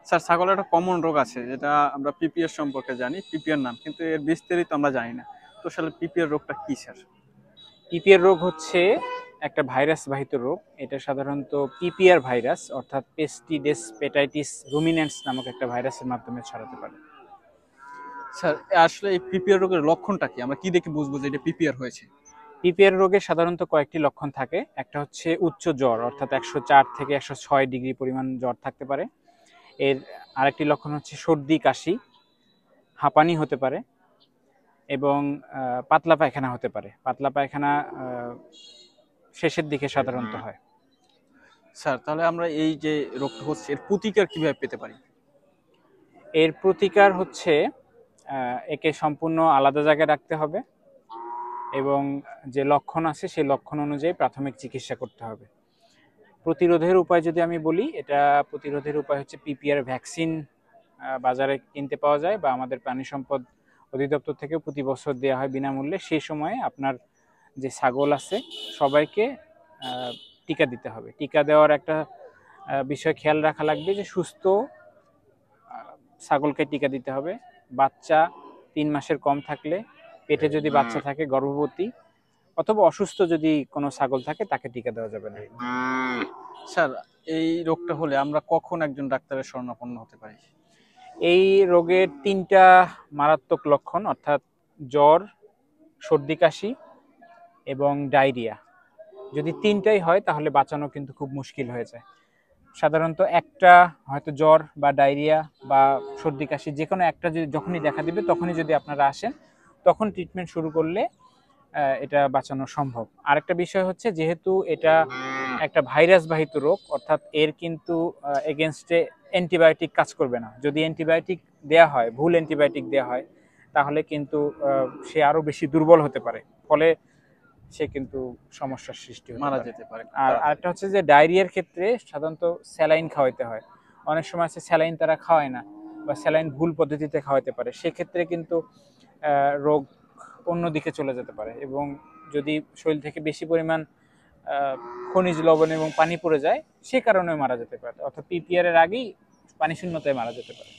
Sir, ছাগলের একটা common রোগ আছে যেটা আমরা পিপিআর সম্পর্কে জানি, পিপিআর নাম, কিন্তু এর বিস্তারিত আমরা জানি না। তো আসলে পিপিআর রোগটা কি স্যার? পিপিআর রোগ হচ্ছে একটা ভাইরাস বাহিত রোগ। এটা সাধারণত পিপিআর ভাইরাস অর্থাৎ পেস্টিডেসপেটাইটিস রুমিনেন্টস নামক একটা ভাইরাসের মাধ্যমে ছড়াতে পারে। স্যার, আসলে এই পিপিআর রোগের লক্ষণটা কি? আমরা কি দেখে বুঝবো যে এটা পিপিআর হয়েছে? পিপিআর রোগের সাধারণত কয়েকটি লক্ষণ থাকে। একটা হচ্ছে উচ্চ জ্বর, অর্থাৎ 104 থেকে 106 ডিগ্রি পরিমাণ জ্বর থাকতে পারে। এর আরেকটি লক্ষণ হচ্ছে সর্দি কাশি, হাঁপানি হতে পারে এবং পাতলা পায়খানা হতে পারে। পাতলা পায়খানা শেষের দিকে সাধারণত হয়। স্যার, তাহলে আমরা এই যে রোগটা হচ্ছে এর প্রতিকার কিভাবে পেতে পারি? এর প্রতিকার হচ্ছে একে সম্পূর্ণ আলাদা জায়গায় রাখতে হবে এবং যে লক্ষণ আছে সেই লক্ষণ অনুযায়ী প্রাথমিক চিকিৎসা করতে হবে। প্রতিরোধের উপায় যদি আমি বলি, এটা প্রতিরোধের উপায় হচ্ছে পিপিআর ভ্যাকসিন বাজারে কিনতে পাওয়া যায় বা আমাদের প্রাণী সম্পদ অধিদপ্তর থেকে প্রতি বছর দেওয়া হয় বিনামূল্যে। সেই সময়ে আপনার যে ছাগল আছে সবাইকে টিকা দিতে হবে। টিকা দেওয়ার একটা বিষয় খেয়াল রাখা লাগবে যে সুস্থ ছাগলকে টিকা দিতে হবে। বাচ্চা 3 মাসের কম থাকলে, পেটে যদি বাচ্চা থাকে, গর্ভবতী অথবা অসুস্থ যদি কোনো ছাগল থাকে তাকে টিকা দেওয়া যাবে না। স্যার, এই রোগটা হলে আমরা কখন একজন ডাক্তারের শরণাপন্ন হতে পারি? এই রোগের 3টা মারাত্মক লক্ষণ, অর্থাৎ জ্বর, সর্দি কাশি এবং ডায়রিয়া। যদি 3টাই হয় তাহলে বাঁচানো কিন্তু খুব মুশকিল হয়ে যায়। সাধারণত একটা হয়তো জ্বর বা ডায়রিয়া বা সর্দি কাশি যে কোনো একটা যদি যখনই দেখা দিবে তখনই যদি আপনারা আসেন, তখন ট্রিটমেন্ট শুরু করলে এটা বাঁচানো সম্ভব। আরেকটা বিষয় হচ্ছে, যেহেতু এটা একটা ভাইরাস বাহিত রোগ, অর্থাৎ এর কিন্তু এগেনস্টে অ্যান্টিবায়োটিক কাজ করবে না। যদি অ্যান্টিবায়োটিক দেয়া হয়, ভুল অ্যান্টিবায়োটিক দেয়া হয়, তাহলে কিন্তু সে আরো বেশি দুর্বল হতে পারে, ফলে সে কিন্তু সমস্যার সৃষ্টি হতে মারা পারে। যেতে পারে খুব আর তাড়াতাড়ি। আরেকটা হচ্ছে যে ডায়রিয়ার ক্ষেত্রে সাধারণত স্যালাইন খাওয়াইতে হয়। অনেক সময় আছে স্যালাইন তারা খাওয়ায় না বা স্যালাইন ভুল পদ্ধতিতে খাওয়াতে পারে, সেক্ষেত্রে কিন্তু রোগ অন্যদিকে চলে যেতে পারে এবং যদি শরীর থেকে বেশি পরিমাণ খনিজ লবণ এবং পানি পড়ে যায়, সে কারণে মারা যেতে পারে, অর্থাৎ পিপিআর এর আগেই পানি শূন্যতায় মারা যেতে পারে।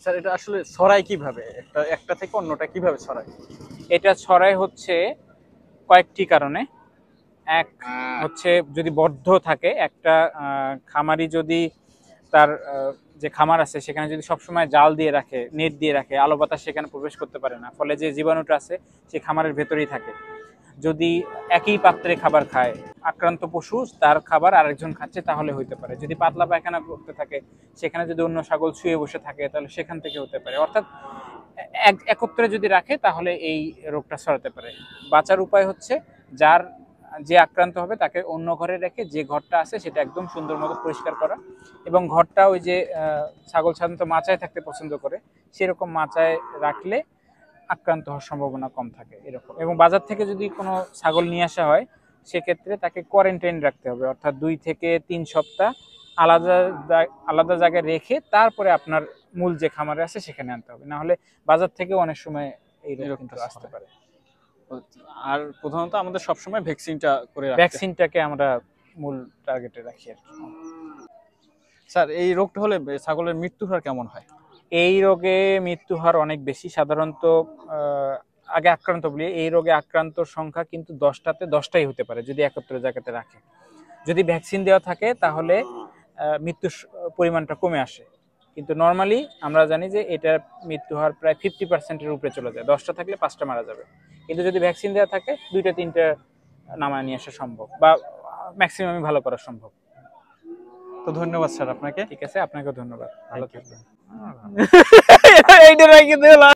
স্যার, এটা আসলে ছড়ায় কিভাবে? একটা থেকে অন্যটা কিভাবে ছড়ায়? এটা ছড়ায় হচ্ছে কয়েকটি কারণে। এক হচ্ছে যদি বদ্ধ থাকে একটা খামারি, যদি তার যে খামার আছে সেখানে যদি সবসময় জাল দিয়ে রাখে, নেট দিয়ে রাখে, আলো বাতাস সেখানে প্রবেশ করতে পারে না, ফলে যে জীবাণুটা আছে সে খামারের ভেতরেই থাকে। যদি একই পাত্রে খাবার খায়, আক্রান্ত পশু তার খাবার আরেকজন খাচ্ছে, তাহলে হইতে পারে। যদি পাতলা পায়খানা করতে থাকে, সেখানে যদি অন্য ছাগল শুয়ে বসে থাকে, তাহলে সেখান থেকে হতে পারে। অর্থাৎ একত্রে যদি রাখে তাহলে এই রোগটা ছড়াতে পারে। বাঁচার উপায় হচ্ছে, যার যে আক্রান্ত হবে তাকে অন্য ঘরে রেখে যে ঘরটা আছে সেটা একদম সুন্দর মতো পরিষ্কার করা এবং ঘরটা ওই যে ছাগল সাধারণত মাচায় থাকতে পছন্দ করে, সেরকম মাচায় রাখলে আক্রান্ত হওয়ার সম্ভাবনা কম থাকে এরকম। এবং বাজার থেকে যদি কোনো ছাগল নিয়ে আসা হয়, সেক্ষেত্রে তাকে কোয়ারেন্টাইন রাখতে হবে, অর্থাৎ 2 থেকে 3 সপ্তাহ আলাদা আলাদা জায়গায় রেখে তারপরে আপনার মূল যে খামারে আছে সেখানে আনতে হবে। না হলে বাজার থেকেও অনেক সময় এই রোগ কিন্তু আসতে পারে। আর প্রধানত আমাদের সবসময় ভ্যাকসিনটা করে রাখতে হয়। ভ্যাকসিনটাকে আমরা মূল টার্গেটে রাখি আর কি। স্যার, এই রোগটা হলে ছাগলের মৃত্যু হার কেমন হয়? এই রোগে মৃত্যু হার অনেক বেশি। সাধারণত আগে আক্রান্ত বলি, এই রোগে আক্রান্তর সংখ্যা কিন্তু 10টাতে 10টাই হতে পারে যদি একত্রে জায়গাতে রাখে। যদি ভ্যাকসিন দেওয়া থাকে তাহলে মৃত্যুর পরিমাণটা কমে আসে, কিন্তু নর্মালি আমরা জানি যে এটার মৃত্যু হার প্রায় 50%-এর উপরে চলে যায়। 10টা থাকলে 5টা মারা যাবে, কিন্তু যদি ভ্যাকসিন দেওয়া থাকে 2টা 3টা নামায় নিয়ে আসা সম্ভব বা ম্যাক্সিমামই ভালো করা সম্ভব। তো ধন্যবাদ স্যার আপনাকে। ঠিক আছে, আপনাকেও ধন্যবাদ, ভালো থাকবেন। এইটা রেখে দিলাম।